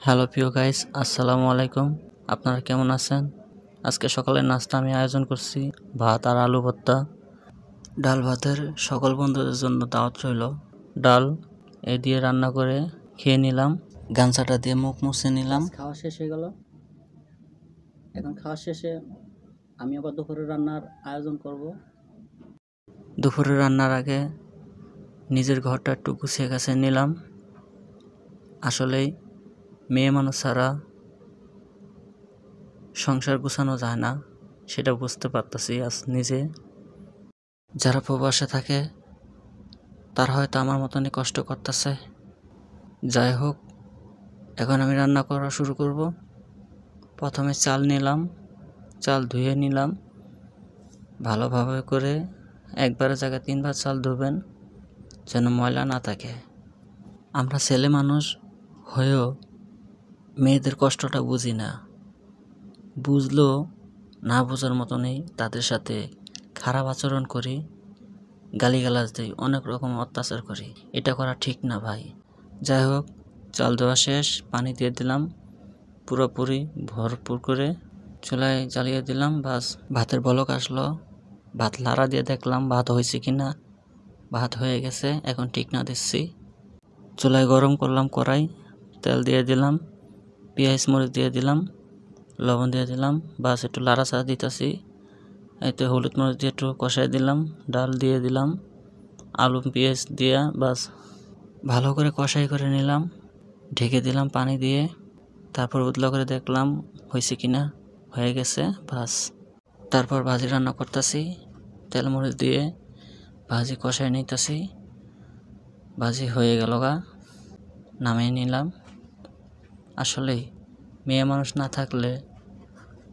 Hello প্রিয় guys, আসসালামু আলাইকুম। আপনারা কেমন আছেন? আজকে সকালের নাস্তা আমি আয়োজন করছি ভাত আর আলু ভর্তা। ডাল ভাতের সকল বন্ধুদের জন্য দাওয়াত রইল। ডাল এ দিয়ে রান্না করে খেয়ে নিলাম, গামছাটা দিয়ে মুখ মুছে নিলাম। খাওয়া শেষ হয়ে গেল। এখন খাওয়া শেষে আমি আবার দুপুরের রান্নার আয়োজন করব। দুপুরে রান্নার আগে নিজের ঘরটা একটু গুছিয়ে গেছে নিলাম। আসলেই মেয়ে মানুষ ছাড়া সংসার গুছানো যায় না, সেটা বুঝতে পারতেছি আজ নিজে। যারা প্রবাসে থাকে তারা হয়তো আমার মতনই কষ্ট করতেছে। যাই হোক, এখন আমি রান্না করা শুরু করব। প্রথমে চাল নিলাম, চাল ধুয়ে নিলাম ভালোভাবে করে। একবারের জায়গায় 3 বার চাল ধুবেন যেন ময়লা না থাকে। আমরা ছেলে মানুষ হয়েও মেয়েদের কষ্টটা বুঝি না, বুঝলেও না বোঝার মতনই তাদের সাথে খারাপ আচরণ করি, গালিগালাজ দিই, অনেক রকম অত্যাচার করি। এটা করা ঠিক না ভাই। যাই হোক, চাল ধোয়া শেষ, পানি দিয়ে দিলাম পুরোপুরি ভরপুর করে, চুলায় জ্বালিয়ে দিলাম। বাস ভাতের বলক আসলো, ভাত লাড়া দিয়ে দেখলাম ভাত হয়েছে কিনা। ভাত হয়ে গেছে, এখন ঠিক না দিচ্ছি। চুলায় গরম করলাম কড়াই, তেল দিয়ে দিলাম, পেঁয়াজ মরিচ দিয়ে দিলাম, লবণ দিয়ে দিলাম। বাস একটু লাড়াচাড়া দিতেছি। এতে হলুদ মরিচ দিয়ে একটু কষাই দিলাম, ডাল দিয়ে দিলাম, আলু পেঁয়াজ দিয়ে বাস ভালো করে কষাই করে নিলাম। ঢেকে দিলাম পানি দিয়ে, তারপর উতলা করে দেখলাম হয়েছে কিনা। হয়ে গেছে বাস। তারপর ভাজি রান্না করতেছি, তেল মরিচ দিয়ে ভাজি কষাই নিতেছি। ভাজি হয়ে গেল গা, নামিয়ে নিলাম। আসলেই মেয়ে মানুষ না থাকলে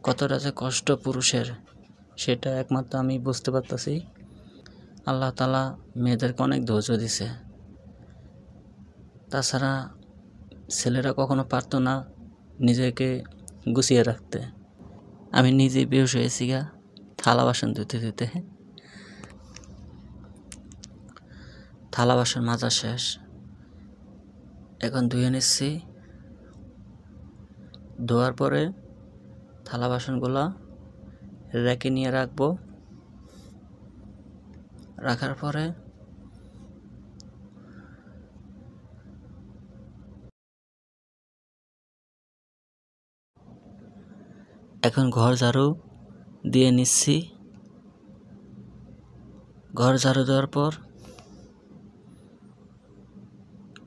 কতটা যে কষ্ট পুরুষের, সেটা একমাত্র আমি বুঝতে পারতেছি। আল্লাহ তাআলা মেয়েদেরকে অনেক ধৈর্য দিছে। তাছাড়া ছেলেরা কখনো পারতো না নিজেকে গুছিয়ে রাখতে। আমি নিজেই বেহুশ হয়েছি গা থালা বাসন ধুতে ধুতে। থালা বাসন মাজা শেষ, এখন ধুয়ে নিচ্ছি। ধোয়ার পরে থালা বাসনগুলো রেখে নিয়ে রাখবো। রাখার পরে এখন ঘর ঝাড়ু দিয়ে নিচ্ছি। ঘর ঝাড়ু দেওয়ার পর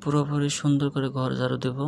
পুরোপুরি সুন্দর করে ঘর ঝাড়ু দেব।